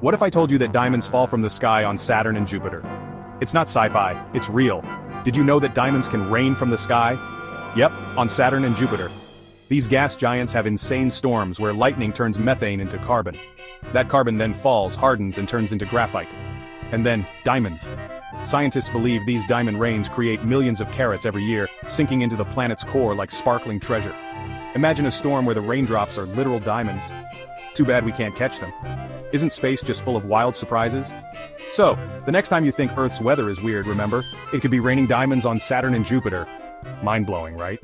What if I told you that diamonds fall from the sky on Saturn and Jupiter? It's not sci-fi, it's real. Did you know that diamonds can rain from the sky? Yep, on Saturn and Jupiter. These gas giants have insane storms where lightning turns methane into carbon. That carbon then falls, hardens, and turns into graphite. And then, diamonds. Scientists believe these diamond rains create millions of carats every year, sinking into the planet's core like sparkling treasure. Imagine a storm where the raindrops are literal diamonds. Too bad we can't catch them. Isn't space just full of wild surprises? So, the next time you think Earth's weather is weird, remember, it could be raining diamonds on Saturn and Jupiter. Mind-blowing, right?